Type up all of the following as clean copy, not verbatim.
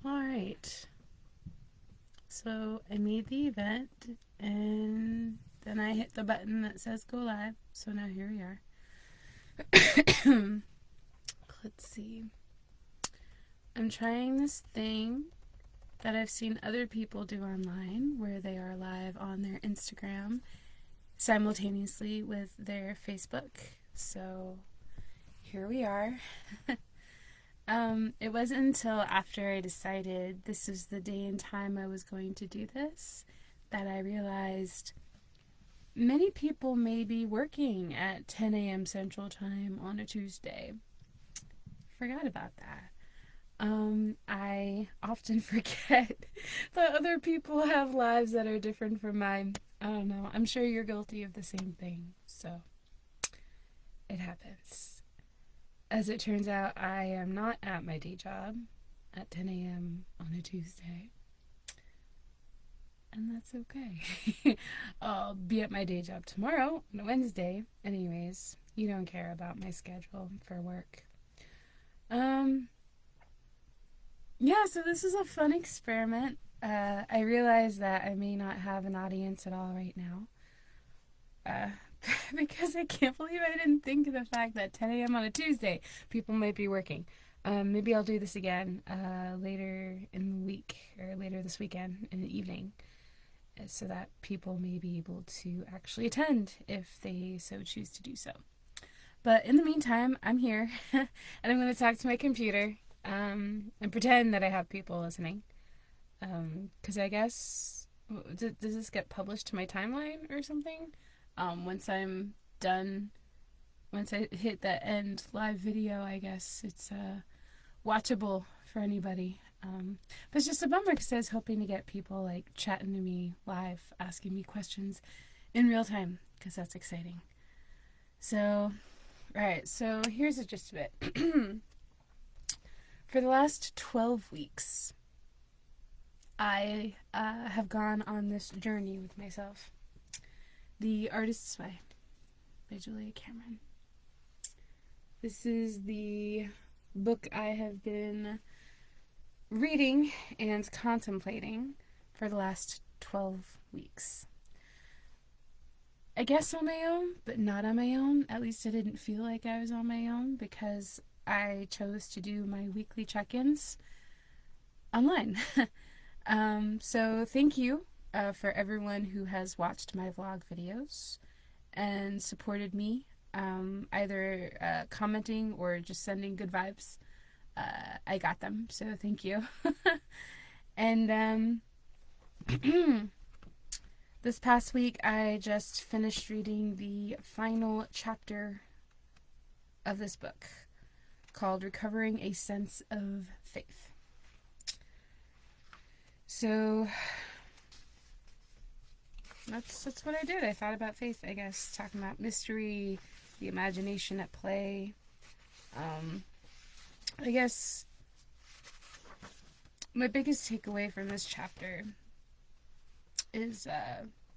Alright. So I made the event and then I hit the button that says go live. So now here we are. Let's see. I'm trying this thing that I've seen other people do online where they are live on their Instagram simultaneously with their Facebook. So here we are. It wasn't until after I decided this was the day and time I was going to do this that I realized many people may be working at 10 a.m. Central Time on a Tuesday. Forgot about that. I often forget that other people have lives that are different from mine. I don't know. I'm sure you're guilty of the same thing. So, it happens. As it turns out, I am not at my day job at 10 a.m. on a Tuesday. And that's okay. I'll be at my day job tomorrow on a Wednesday. Anyways, you don't care about my schedule for work. Yeah, so this is a fun experiment. I realize that I may not have an audience at all right now. Because I can't believe I didn't think of the fact that 10 a.m. on a Tuesday, people might be working. Maybe I'll do this again later in the week, or later this weekend in the evening, so that people may be able to actually attend if they so choose to do so. But in the meantime, I'm here, and I'm going to talk to my computer and pretend that I have people listening. Because I guess, does this get published to my timeline or something? Once I'm done, once I hit that end live video, I guess it's watchable for anybody. But it's just a bummer because I was hoping to get people like chatting to me live, asking me questions in real time, because that's exciting. So, alright, so here's the gist of it. For the last 12 weeks, I have gone on this journey with myself. The Artist's Way by Julia Cameron. This is the book I have been reading and contemplating for the last 12 weeks. I guess on my own, but not on my own. At least I didn't feel like I was on my own because I chose to do my weekly check-ins online. So thank you for everyone who has watched my vlog videos and supported me, either commenting or just sending good vibes. I got them, so thank you. And this past week I just finished reading the final chapter of this book called Recovering a Sense of Faith. So that's what I did. I thought about faith, I guess, talking about mystery, the imagination at play. I guess my biggest takeaway from this chapter is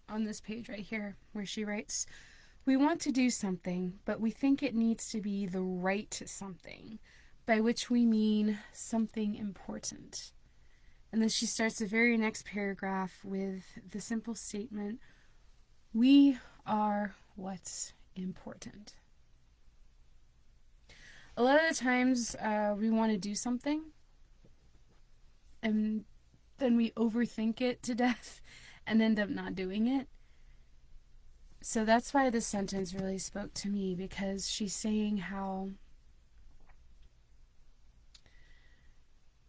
on this page right here, where she writes, "We want to do something, but we think it needs to be the right something, by which we mean something important." And then she starts the very next paragraph with the simple statement, "We are what's important." A lot of the times we want to do something and then we overthink it to death and end up not doing it. So that's why this sentence really spoke to me, because she's saying how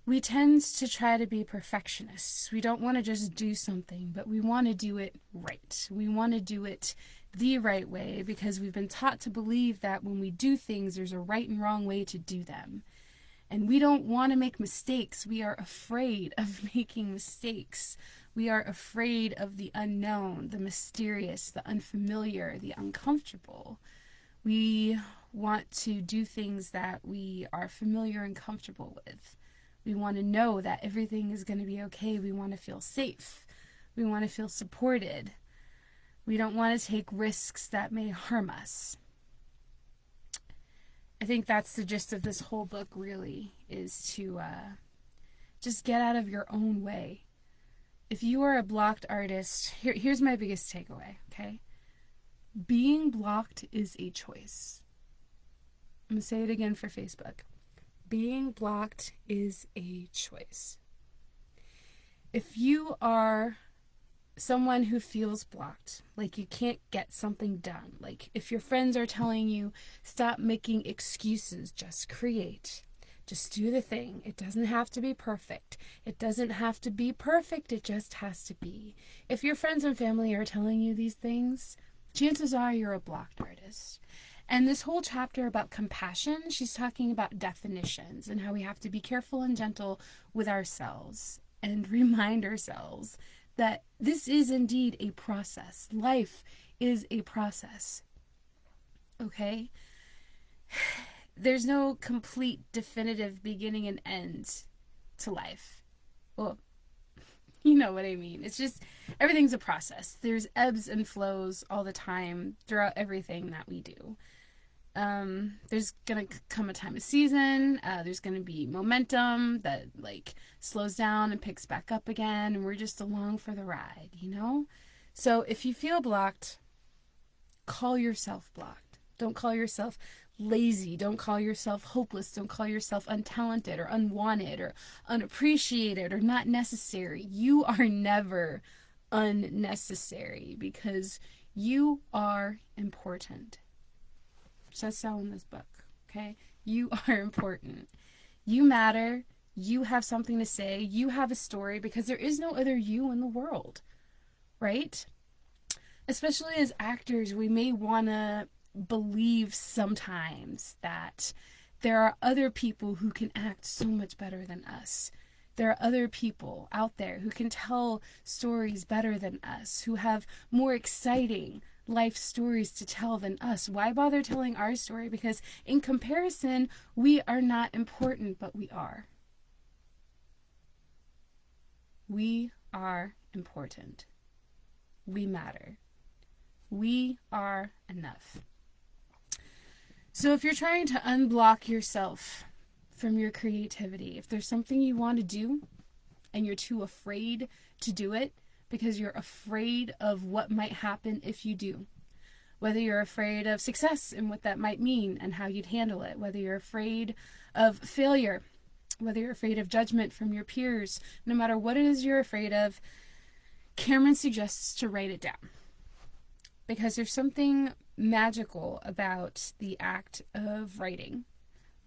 we tend to try to be perfectionists. We don't want to just do something, but we want to do it right. We want to do it the right way because we've been taught to believe that when we do things, there's a right and wrong way to do them. And we don't want to make mistakes. We are afraid of making mistakes. We are afraid of the unknown, the mysterious, the unfamiliar, the uncomfortable. We want to do things that we are familiar and comfortable with. We want to know that everything is going to be okay. We want to feel safe. We want to feel supported. We don't want to take risks that may harm us. I think that's the gist of this whole book, really, is to just get out of your own way. If you are a blocked artist, here's my biggest takeaway, okay? Being blocked is a choice. I'm going to say it again for Facebook. Being blocked is a choice. If you are someone who feels blocked, like you can't get something done, like if your friends are telling you, stop making excuses, just create, just do the thing. It doesn't have to be perfect. It doesn't have to be perfect. It just has to be. If your friends and family are telling you these things, chances are you're a blocked artist. And this whole chapter about compassion, she's talking about definitions and how we have to be careful and gentle with ourselves and remind ourselves that this is indeed a process. Life is a process. Okay? There's no complete, definitive beginning and end to life. Well, you know what I mean. It's just, everything's a process. There's ebbs and flows all the time throughout everything that we do. There's gonna come a time of season, there's gonna be momentum that like slows down and picks back up again, and we're just along for the ride, you know? So if you feel blocked, call yourself blocked. Don't call yourself lazy. Don't call yourself hopeless. Don't call yourself untalented or unwanted or unappreciated or not necessary. You are never unnecessary because you are important. Says so in this book, okay? You are important. You matter. You have something to say. You have a story because there is no other you in the world, right? Especially as actors, we may want to believe sometimes that there are other people who can act so much better than us. There are other people out there who can tell stories better than us, who have more exciting life stories to tell than us. Why bother telling our story? Because in comparison, we are not important, but we are. We are important. We matter. We are enough. So if you're trying to unblock yourself from your creativity, if there's something you want to do and you're too afraid to do it because you're afraid of what might happen if you do, whether you're afraid of success and what that might mean and how you'd handle it, whether you're afraid of failure, whether you're afraid of judgment from your peers, no matter what it is you're afraid of, Cameron suggests to write it down. Because there's something magical about the act of writing,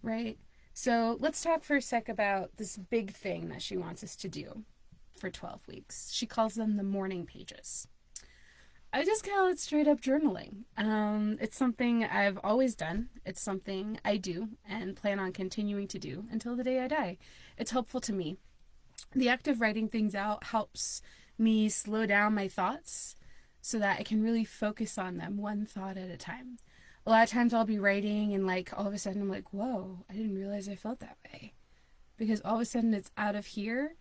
right? So let's talk for a sec about this big thing that she wants us to do for 12 weeks. She calls them the morning pages. I just call it straight up journaling. It's something I've always done. It's something I do and plan on continuing to do until the day I die. It's helpful to me. The act of writing things out helps me slow down my thoughts so that I can really focus on them one thought at a time. A lot of times I'll be writing and like all of a sudden I'm like, whoa, I didn't realize I felt that way. Because all of a sudden it's out of here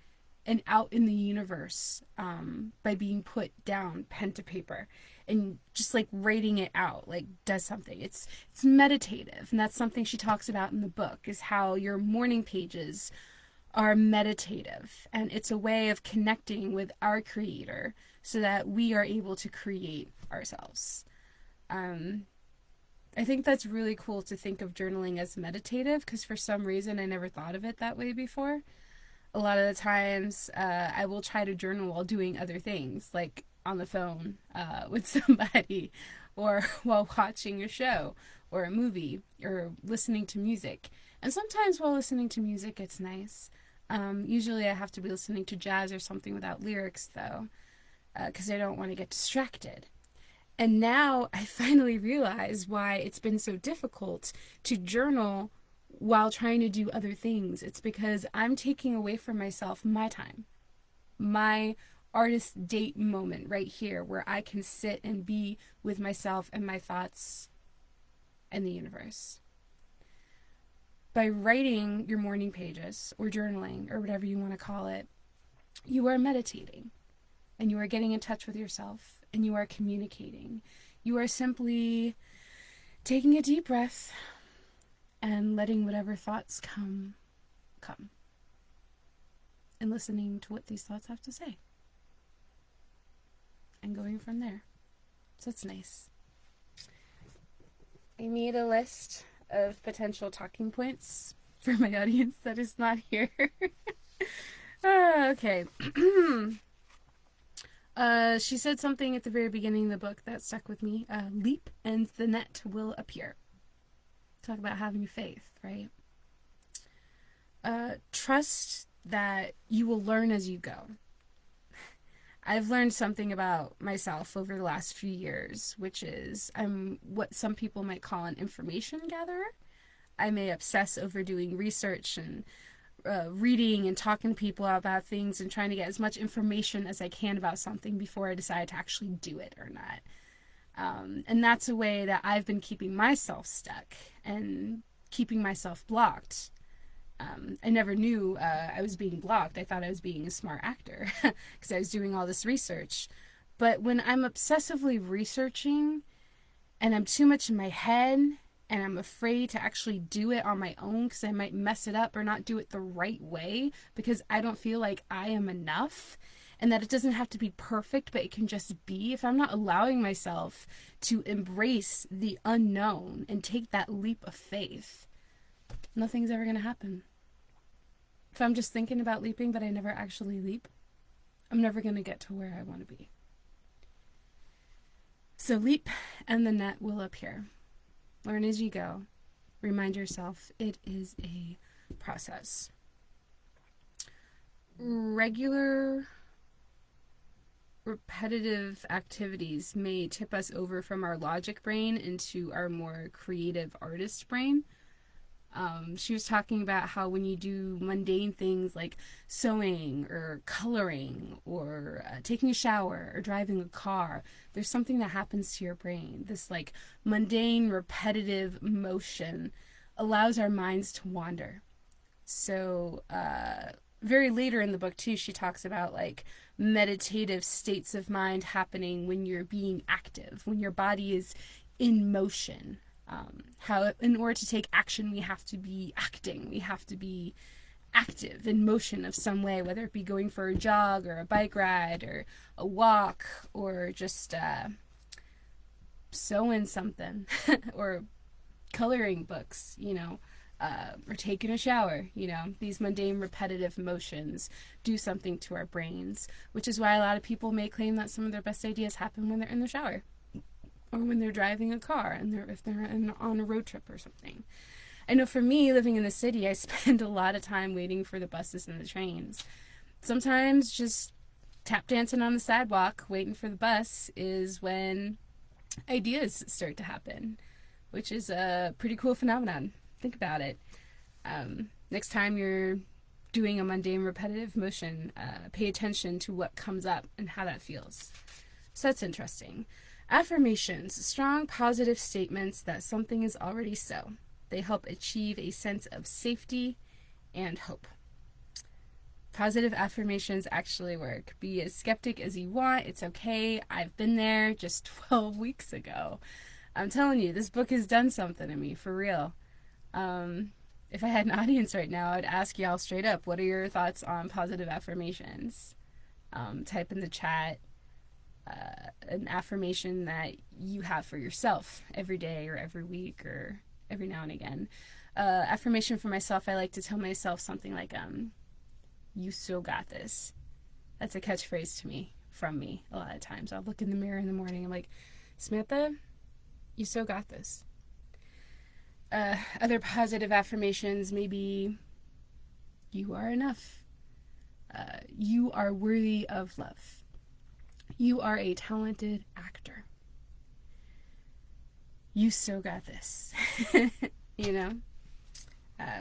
and out in the universe by being put down pen to paper and just like writing it out like does something. It's meditative, and that's something she talks about in the book, is how your morning pages are meditative, and it's a way of connecting with our creator so that we are able to create ourselves. I think that's really cool to think of journaling as meditative, because for some reason I never thought of it that way before. A lot of the times I will try to journal while doing other things, like on the phone with somebody, or while watching a show or a movie, or listening to music. And sometimes while listening to music it's nice. Usually I have to be listening to jazz or something without lyrics though, because I don't want to get distracted. And now I finally realize why it's been so difficult to journal while trying to do other things. It's because I'm taking away from myself my time, my artist date moment right here, where I can sit and be with myself and my thoughts and the universe. By writing your morning pages or journaling or whatever you want to call it, you are meditating and you are getting in touch with yourself and you are communicating. You are simply taking a deep breath and letting whatever thoughts come, and listening to what these thoughts have to say, and going from there. So it's nice. I made a list of potential talking points for my audience that is not here. Okay. She said something at the very beginning of the book that stuck with me. Leap and the net will appear. Talk about having faith, right? Trust that you will learn as you go. I've learned something about myself over the last few years, which is I'm what some people might call an information gatherer. I may obsess over doing research and reading and talking to people about things and trying to get as much information as I can about something before I decide to actually do it or not. And that's a way that I've been keeping myself stuck and keeping myself blocked. I never knew I was being blocked. I thought I was being a smart actor because I was doing all this research. But when I'm obsessively researching and I'm too much in my head and I'm afraid to actually do it on my own because I might mess it up or not do it the right way because I don't feel like I am enough, and that it doesn't have to be perfect, but it can just be, if I'm not allowing myself to embrace the unknown and take that leap of faith, nothing's ever going to happen. If I'm just thinking about leaping but I never actually leap, I'm never going to get to where I want to be. So leap and the net will appear. Learn as you go. Remind yourself it is a process. Regular, repetitive activities may tip us over from our logic brain into our more creative artist brain. She was talking about how when you do mundane things like sewing or coloring or taking a shower or driving a car, there's something that happens to your brain. This like mundane, repetitive motion allows our minds to wander. So very later in the book too, she talks about like meditative states of mind happening when you're being active, when your body is in motion. How in order to take action, we have to be acting. We have to be active in motion of some way, whether it be going for a jog or a bike ride or a walk or just sewing something or coloring books, or taking a shower. These mundane repetitive motions do something to our brains, which is why a lot of people may claim that some of their best ideas happen when they're in the shower. Or when they're driving a car and if they're on a road trip or something. I know for me, living in the city, I spend a lot of time waiting for the buses and the trains. Sometimes just tap dancing on the sidewalk, waiting for the bus, is when ideas start to happen, which is a pretty cool phenomenon. Think about it. Next time you're doing a mundane, repetitive motion, pay attention to what comes up and how that feels. So that's interesting. Affirmations, strong positive statements that something is already so. They help achieve a sense of safety and hope. Positive affirmations actually work. Be as skeptic as you want. It's okay. I've been there just 12 weeks ago. I'm telling you, this book has done something to me, for real. If I had an audience right now, I'd ask y'all straight up, what are your thoughts on positive affirmations? Type in the chat an affirmation that you have for yourself every day or every week or every now and again. Affirmation for myself, I like to tell myself something like, you still got this. That's a catchphrase to me, from me, a lot of times. I'll look in the mirror in the morning, I'm like, Samantha, you still got this. Other positive affirmations, maybe, you are enough. You are worthy of love. You are a talented actor. You so got this.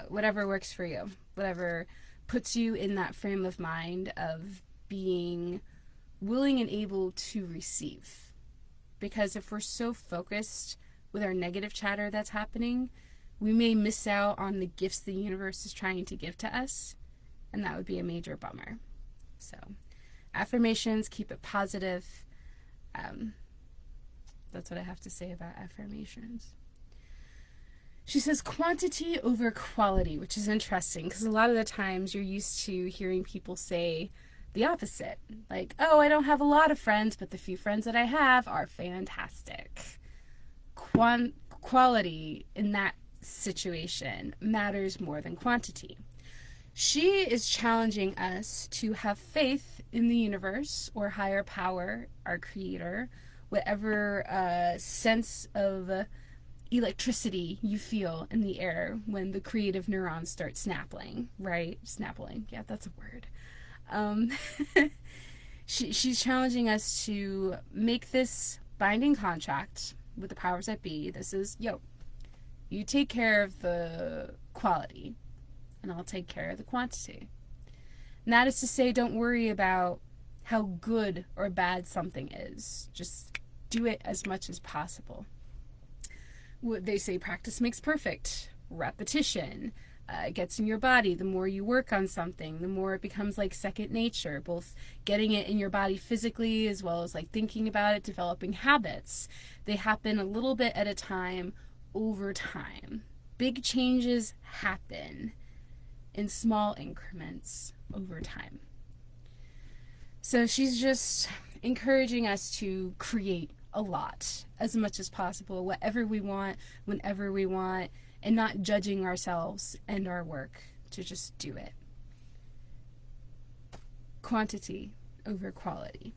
Whatever works for you. Whatever puts you in that frame of mind of being willing and able to receive. Because if we're so focused with our negative chatter that's happening, we may miss out on the gifts the universe is trying to give to us. And that would be a major bummer. So, affirmations, keep it positive. That's what I have to say about affirmations. She says quantity over quality, which is interesting because a lot of the times you're used to hearing people say the opposite. Like, oh, I don't have a lot of friends, but the few friends that I have are fantastic. Quality in that situation matters more than quantity. She is challenging us to have faith in the universe or higher power, our creator, whatever sense of electricity you feel in the air when the creative neurons start snapping, right? Snapping, yeah, that's a word. Um, she's challenging us to make this binding contract with the powers that be. This is, yo, you take care of the quality, and I'll take care of the quantity. And that is to say, don't worry about how good or bad something is. Just do it as much as possible. They say practice makes perfect. Repetition gets in your body. The more you work on something, the more it becomes like second nature, both getting it in your body physically as well as like thinking about it, developing habits. They happen a little bit at a time over time. Big changes happen in small increments over time. So she's just encouraging us to create a lot, as much as possible, whatever we want, whenever we want, and not judging ourselves and our work, to just do it. Quantity over quality.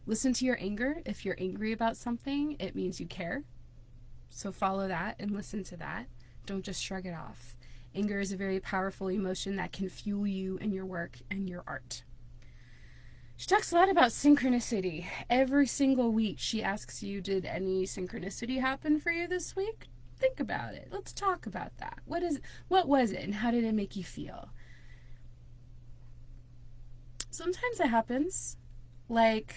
Listen to your anger. If you're angry about something, it means you care. So follow that and listen to that. Don't just shrug it off. Anger is a very powerful emotion that can fuel you in your work and your art. She talks a lot about synchronicity. Every single week she asks you, did any synchronicity happen for you this week? Think about it. Let's talk about that. What was it and how did it make you feel? Sometimes it happens. Like,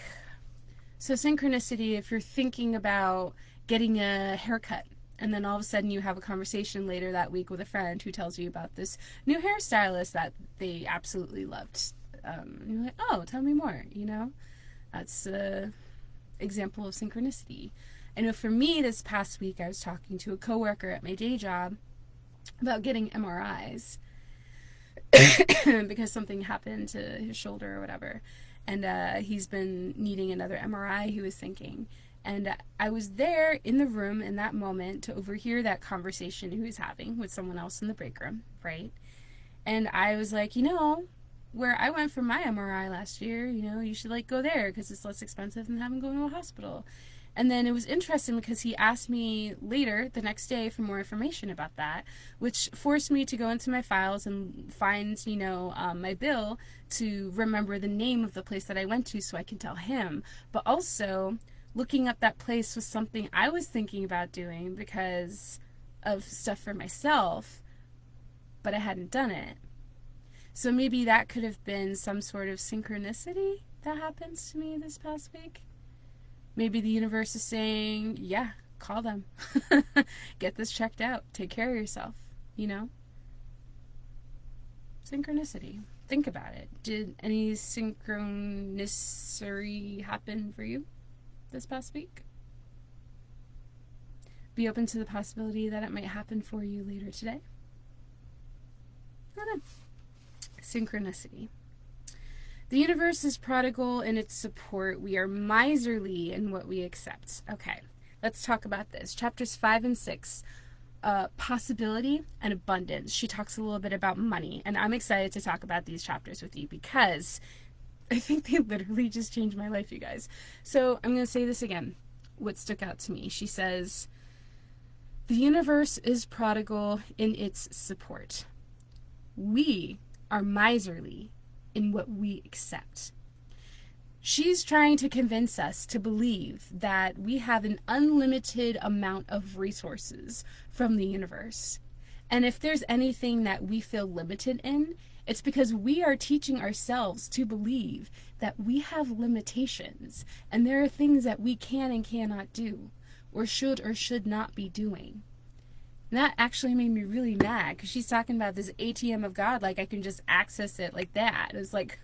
so synchronicity, if you're thinking about getting a haircut, and then all of a sudden you have a conversation later that week with a friend who tells you about this new hairstylist that they absolutely loved. And you're like, oh, tell me more, you know? That's an example of synchronicity. I know for me this past week I was talking to a coworker at my day job about getting MRIs because something happened to his shoulder or whatever. And he's been needing another MRI, he was thinking. And I was there in the room in that moment to overhear that conversation he was having with someone else in the break room, right? And I was like, you know, where I went for my MRI last year, you know, you should like go there because it's less expensive than having to go to a hospital. And then it was interesting because he asked me later the next day for more information about that, which forced me to go into my files and find, you know, my bill to remember the name of the place that I went to so I can tell him. But also, looking up that place was something I was thinking about doing because of stuff for myself, but I hadn't done it. So maybe that could have been some sort of synchronicity that happens to me this past week. Maybe the universe is saying, yeah, call them. Get this checked out. Take care of yourself, you know? Synchronicity. Think about it. Did any synchronicity happen for you this past week? Be open to the possibility that it might happen for you later today. I don't know. Synchronicity. The universe is prodigal in its support. We are miserly in what we accept. Okay, let's talk about this. Chapters 5 and 6, possibility and abundance. She talks a little bit about money, and I'm excited to talk about these chapters with you because I think they literally just changed my life, you guys. So I'm going to say this again, what stuck out to me. She says, the universe is prodigal in its support. We are miserly in what we accept. She's trying to convince us to believe that we have an unlimited amount of resources from the universe. And if there's anything that we feel limited in, it's because we are teaching ourselves to believe that we have limitations and there are things that we can and cannot do, or should not be doing. And that actually made me really mad because she's talking about this ATM of God like I can just access it like that. It's like,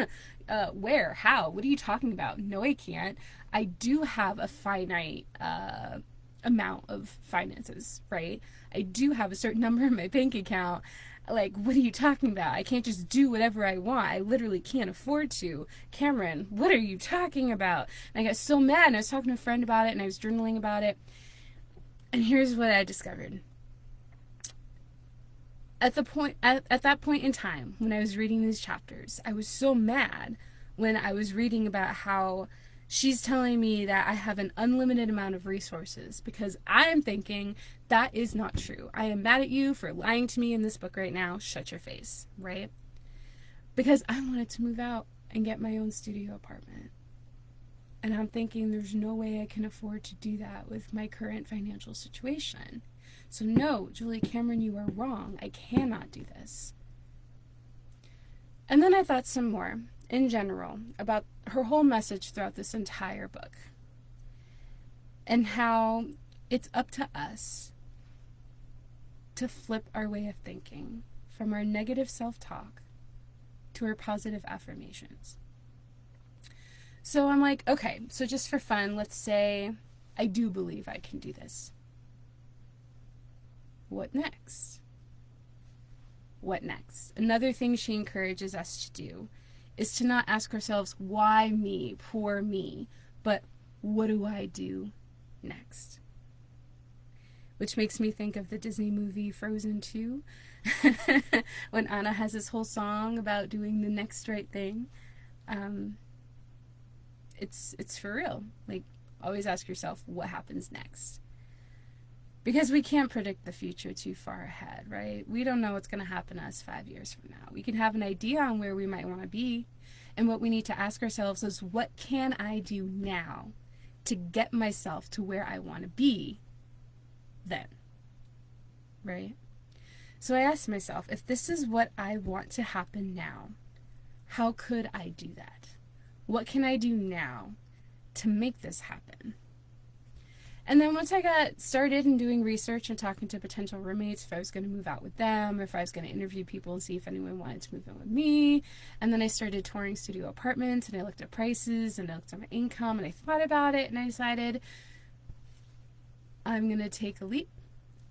where? How? What are you talking about? No, I can't. I do have a finite amount of finances, right? I do have a certain number in my bank account. Like, what are you talking about? I can't just do whatever I want. I literally can't afford to. Cameron, what are you talking about? And I got so mad, and I was talking to a friend about it, and I was journaling about it. And here's what I discovered. At that point in time, when I was reading these chapters, I was so mad when I was reading about how she's telling me that I have an unlimited amount of resources, because I am thinking that is not true. I am mad at you for lying to me in this book right now. Shut your face, right? Because I wanted to move out and get my own studio apartment. And I'm thinking there's no way I can afford to do that with my current financial situation. So no, Julie Cameron, you are wrong. I cannot do this. And then I thought some more, in general, about her whole message throughout this entire book. And how it's up to us to flip our way of thinking from our negative self-talk to our positive affirmations. So I'm like, okay, so just for fun, let's say I do believe I can do this. What next? What next? Another thing she encourages us to do is to not ask ourselves, why me, poor me, but what do I do next? Which makes me think of the Disney movie Frozen 2, when Anna has this whole song about doing the next right thing. It's for real. Like, always ask yourself, what happens next? Because we can't predict the future too far ahead, right? We don't know what's going to happen to us 5 years from now. We can have an idea on where we might want to be. And what we need to ask ourselves is, what can I do now to get myself to where I want to be then? Right? So I asked myself, if this is what I want to happen now, how could I do that? What can I do now to make this happen? And then once I got started in doing research and talking to potential roommates, if I was going to move out with them, or if I was going to interview people and see if anyone wanted to move in with me, and then I started touring studio apartments, and I looked at prices, and I looked at my income, and I thought about it, and I decided I'm going to take a leap,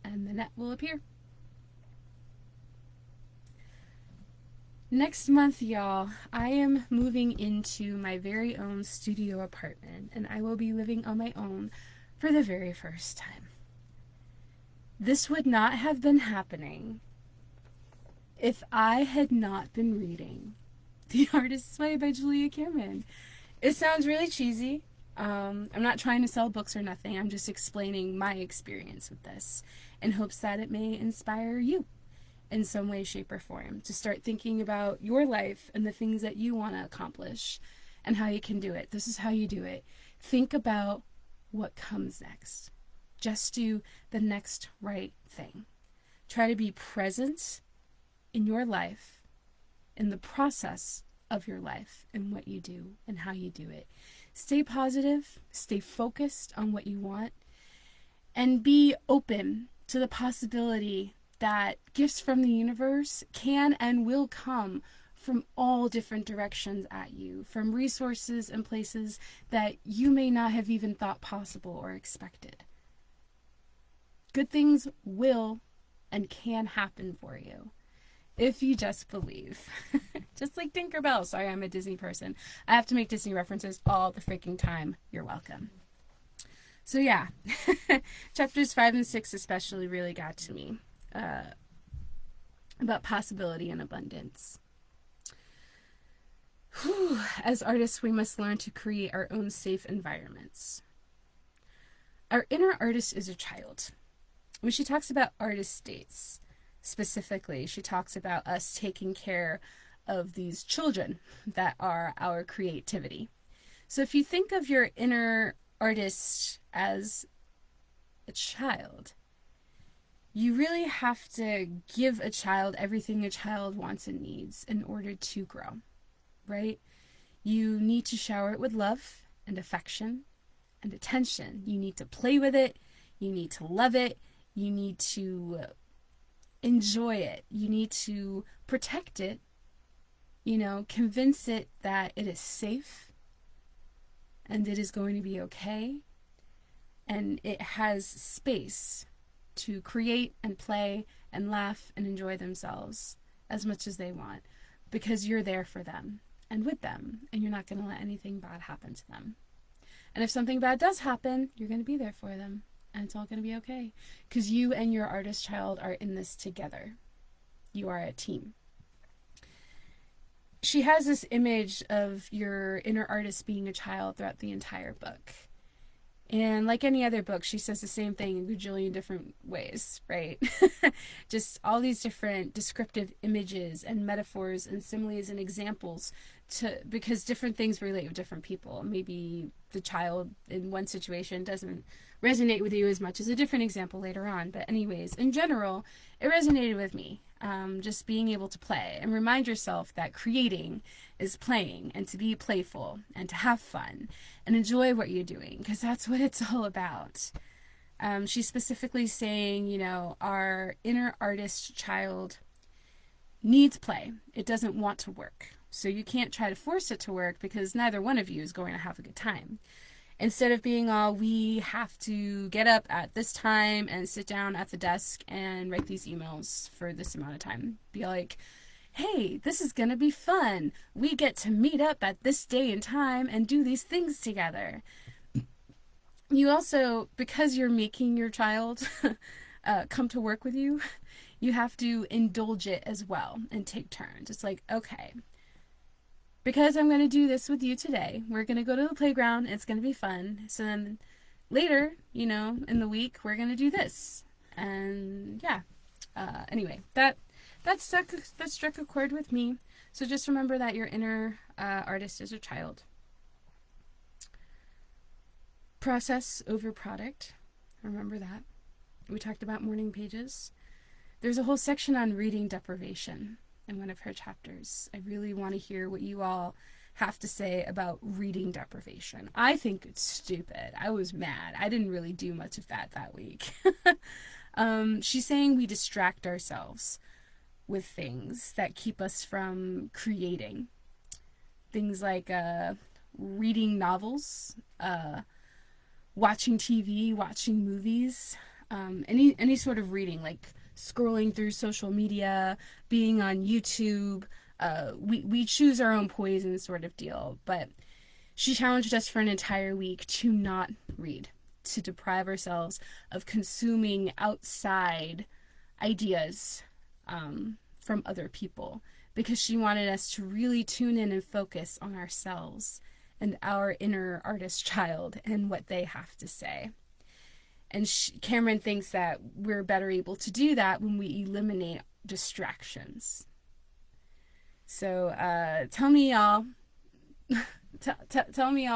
and the net will appear. Next month, y'all, I am moving into my very own studio apartment, and I will be living on my own for the very first time. This would not have been happening if I had not been reading The Artist's Way by Julia Cameron. It sounds really cheesy. I'm not trying to sell books or nothing. I'm just explaining my experience with this in hopes that it may inspire you in some way, shape, or form to start thinking about your life and the things that you want to accomplish and how you can do it. This is how you do it. Think about what comes next. Just do the next right thing. Try to be present in your life, in the process of your life, and what you do and how you do it. Stay positive, stay focused on what you want, and be open to the possibility that gifts from the universe can and will come from all different directions at you, from resources and places that you may not have even thought possible or expected. Good things will and can happen for you if you just believe. Just like Tinkerbell. Sorry, I'm a Disney person. I have to make Disney references all the freaking time. You're welcome. So yeah, chapters 5 and 6 especially really got to me about possibility and abundance. As artists, we must learn to create our own safe environments. Our inner artist is a child. When she talks about artist dates, specifically, she talks about us taking care of these children that are our creativity. So if you think of your inner artist as a child, you really have to give a child everything a child wants and needs in order to grow. Right? You need to shower it with love and affection and attention. You need to play with it. You need to love it. You need to enjoy it. You need to protect it. Convince it that it is safe and it is going to be okay. and it has space to create and play and laugh and enjoy themselves as much as they want, because you're there for them and with them, and you're not going to let anything bad happen to them. And if something bad does happen, you're going to be there for them, and it's all going to be okay, because you and your artist child are in this together. You are a team. She has this image of your inner artist being a child throughout the entire book. And like any other book, she says the same thing in a gajillion different ways, right? Just all these different descriptive images and metaphors and similes and examples, because different things relate with different people. Maybe the child in one situation doesn't resonate with you as much as a different example later on. But anyways, in general, it resonated with me. Just being able to play and remind yourself that creating is playing, and to be playful and to have fun and enjoy what you're doing, because that's what it's all about. She's specifically saying, you know, our inner artist child needs play. It doesn't want to work. So you can't try to force it to work, because neither one of you is going to have a good time. Instead of being all, we have to get up at this time and sit down at the desk and write these emails for this amount of time. Be like, hey, this is going to be fun. We get to meet up at this day and time and do these things together. You also, because you're making your child come to work with you, you have to indulge it as well and take turns. It's like, okay, because I'm going to do this with you today, we're going to go to the playground. It's going to be fun. So then later, you know, in the week, we're going to do this. And yeah, anyway, that struck a chord with me. So just remember that your inner artist is a child. Process over product. Remember that. We talked about morning pages. There's a whole section on reading deprivation in one of her chapters. I really want to hear what you all have to say about reading deprivation. I think it's stupid. I was mad. I didn't really do much of that week. She's saying we distract ourselves with things that keep us from creating. Things like reading novels, watching TV, watching movies, any sort of reading, like scrolling through social media, being on YouTube. We choose our own poison sort of deal. But she challenged us for an entire week to not read, to deprive ourselves of consuming outside ideas from other people, because she wanted us to really tune in and focus on ourselves and our inner artist child and what they have to say. And Cameron thinks that we're better able to do that when we eliminate distractions. So tell me y'all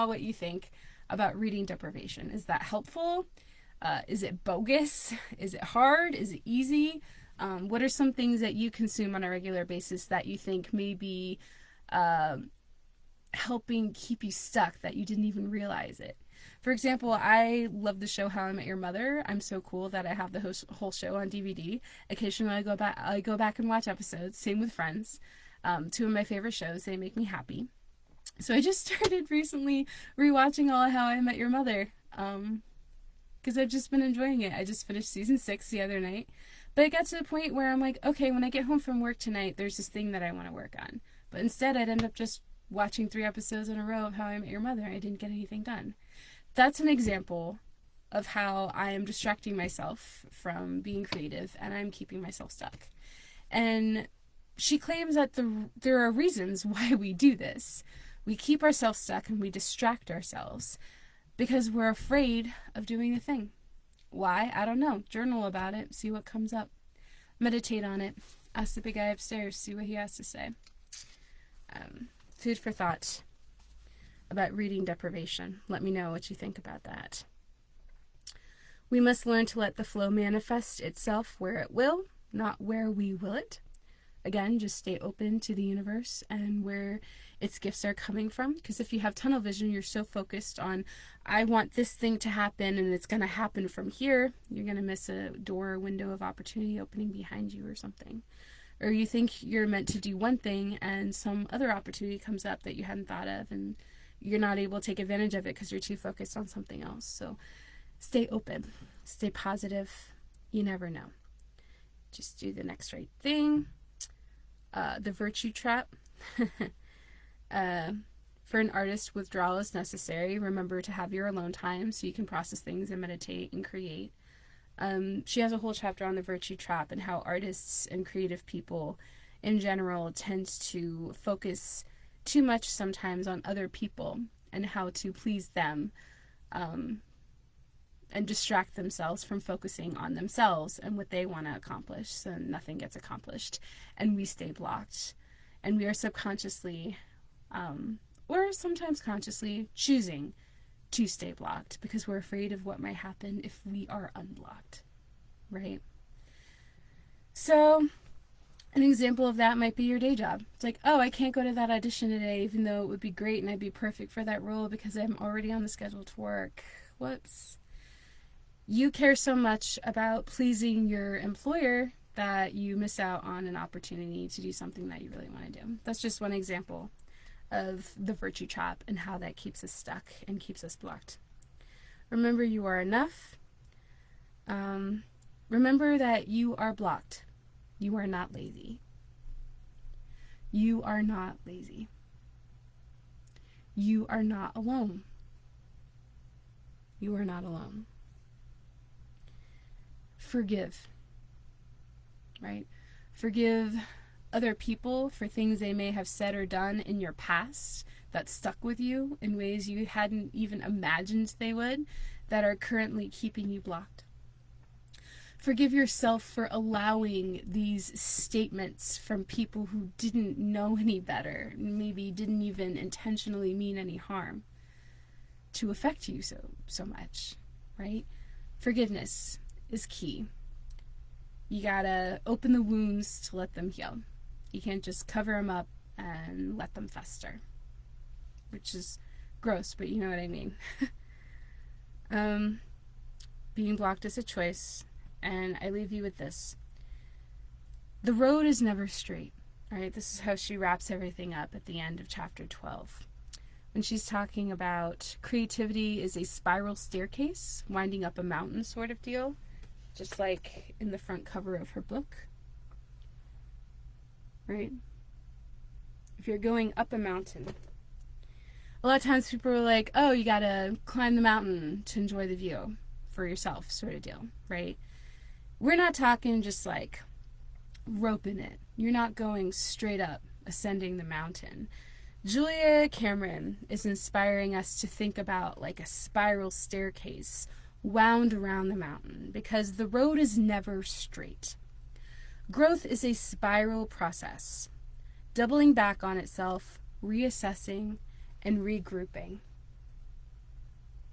what you think about reading deprivation. Is that helpful? Is it bogus? Is it hard? Is it easy? What are some things that you consume on a regular basis that you think may be helping keep you stuck, that you didn't even realize it? For example, I love the show How I Met Your Mother. I'm so cool that I have the whole show on DVD. Occasionally I go back and watch episodes. Same with Friends. Two of my favorite shows. They make me happy. So I just started recently rewatching all of How I Met Your Mother, because I've just been enjoying it. I just finished season 6 the other night. But it got to the point where I'm like, okay, when I get home from work tonight, there's this thing that I want to work on. But instead, I'd end up just watching 3 episodes in a row of How I Met Your Mother. I didn't get anything done. That's an example of how I am distracting myself from being creative, and I'm keeping myself stuck. And she claims that there are reasons why we do this. We keep ourselves stuck and we distract ourselves because we're afraid of doing the thing. Why? I don't know. Journal about it. See what comes up. Meditate on it. Ask the big guy upstairs. See what he has to say. Food for thought about reading deprivation. Let me know what you think about that. We must learn to let the flow manifest itself where it will, not where we will it. Again, just stay open to the universe and where its gifts are coming from. Because if you have tunnel vision, you're so focused on, I want this thing to happen and it's going to happen from here, you're going to miss a door or window of opportunity opening behind you or something. Or you think you're meant to do one thing and some other opportunity comes up that you hadn't thought of, and you're not able to take advantage of it because you're too focused on something else. So stay open, stay positive. You never know. Just do the next right thing. The virtue trap. For an artist, withdrawal is necessary. Remember to have your alone time so you can process things and meditate and create. She has a whole chapter on the virtue trap and how artists and creative people in general tend to focus too much sometimes on other people and how to please them, and distract themselves from focusing on themselves and what they want to accomplish, so nothing gets accomplished and we stay blocked. And we are subconsciously, or sometimes consciously, choosing to stay blocked because we're afraid of what might happen if we are unblocked, right? So an example of that might be your day job. It's like, oh, I can't go to that audition today, even though it would be great and I'd be perfect for that role because I'm already on the schedule to work. Whoops. You care so much about pleasing your employer that you miss out on an opportunity to do something that you really want to do. That's just one example of the virtue trap and how that keeps us stuck and keeps us blocked. Remember, you are enough. Remember that you are blocked. You are not lazy. You are not lazy. You are not alone. You are not alone. Forgive. Right? Forgive other people for things they may have said or done in your past that stuck with you in ways you hadn't even imagined they would, that are currently keeping you blocked. Forgive yourself for allowing these statements from people who didn't know any better, maybe didn't even intentionally mean any harm, to affect you so much, right? Forgiveness is key. You gotta open the wounds to let them heal. You can't just cover them up and let them fester, which is gross, but you know what I mean. Being blocked is a choice, and I leave you with this. The road is never straight, right? This is how she wraps everything up at the end of chapter 12. When she's talking about creativity is a spiral staircase winding up a mountain sort of deal, just like in the front cover of her book, right? If you're going up a mountain, a lot of times people are like, oh, you gotta climb the mountain to enjoy the view for yourself, sort of deal, right? We're not talking just like roping it. You're not going straight up, ascending the mountain. Julia Cameron is inspiring us to think about like a spiral staircase wound around the mountain, because the road is never straight. Growth is a spiral process, doubling back on itself, reassessing, and regrouping.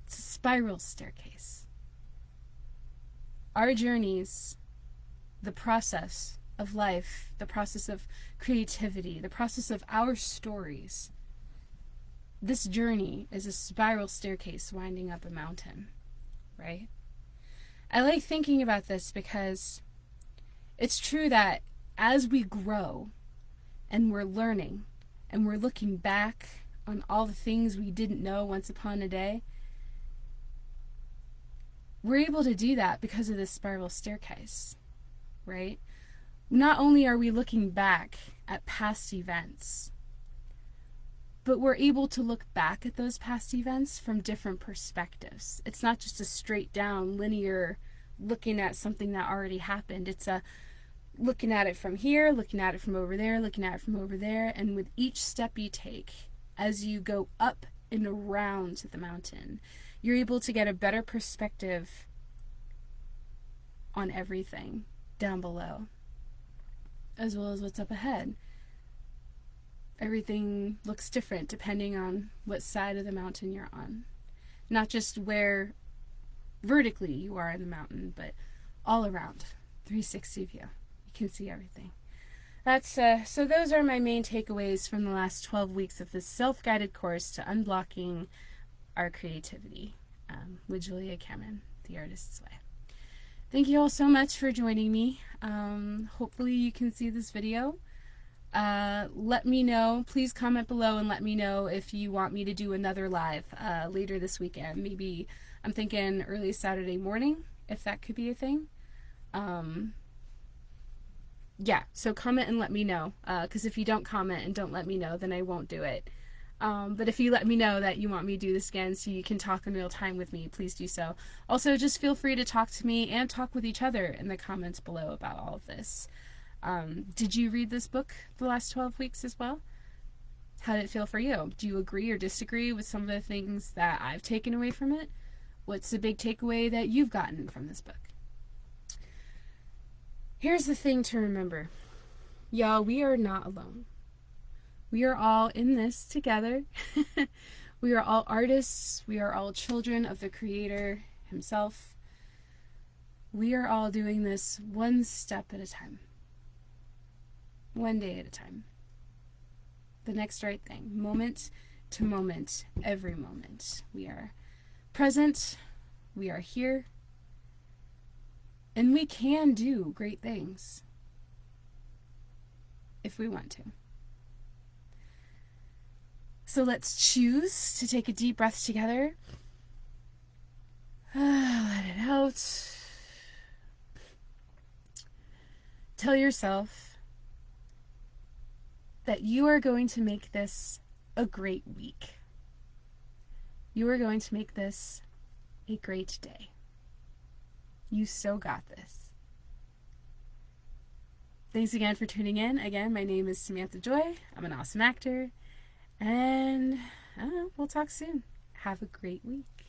It's a spiral staircase. Our journeys, the process of life, the process of creativity, the process of our stories, this journey is a spiral staircase winding up a mountain, right? I like thinking about this because it's true that as we grow and we're learning and we're looking back on all the things we didn't know once upon a day, we're able to do that because of this spiral staircase, right? Not only are we looking back at past events, but we're able to look back at those past events from different perspectives. It's not just a straight down linear looking at something that already happened. It's a looking at it from here, looking at it from over there, looking at it from over there, and with each step you take as you go up and around the mountain, you're able to get a better perspective on everything down below, as well as what's up ahead. Everything looks different depending on what side of the mountain you're on. Not just where vertically you are in the mountain, but all around, 360 view. You can see everything. That's so those are my main takeaways from the last 12 weeks of this self-guided course to unblocking our creativity with Julia Cameron, The Artist's Way. Thank you all so much for joining me. Hopefully you can see this video. Let me know, please comment below and let me know if you want me to do another live later this weekend, maybe I'm thinking early Saturday morning, if that could be a thing. Yeah, so comment and let me know, because if you don't comment and don't let me know, then I won't do it. But if you let me know that you want me to do this again so you can talk in real time with me, please do so. Also, just feel free to talk to me and talk with each other in the comments below about all of this. Did you read this book the last 12 weeks as well? How did it feel for you? Do you agree or disagree with some of the things that I've taken away from it? What's the big takeaway that you've gotten from this book? Here's the thing to remember. Y'all, we are not alone. We are all in this together. We are all artists. We are all children of the Creator himself. We are all doing this one step at a time. One day at a time. The next right thing. Moment to moment. Every moment. We are present. We are here. And we can do great things. If we want to. So let's choose to take a deep breath together. Let it out. Tell yourself that you are going to make this a great week. You are going to make this a great day. You so got this. Thanks again for tuning in. Again, my name is Samantha Joy. I'm an awesome actor. And I don't know, we'll talk soon. Have a great week.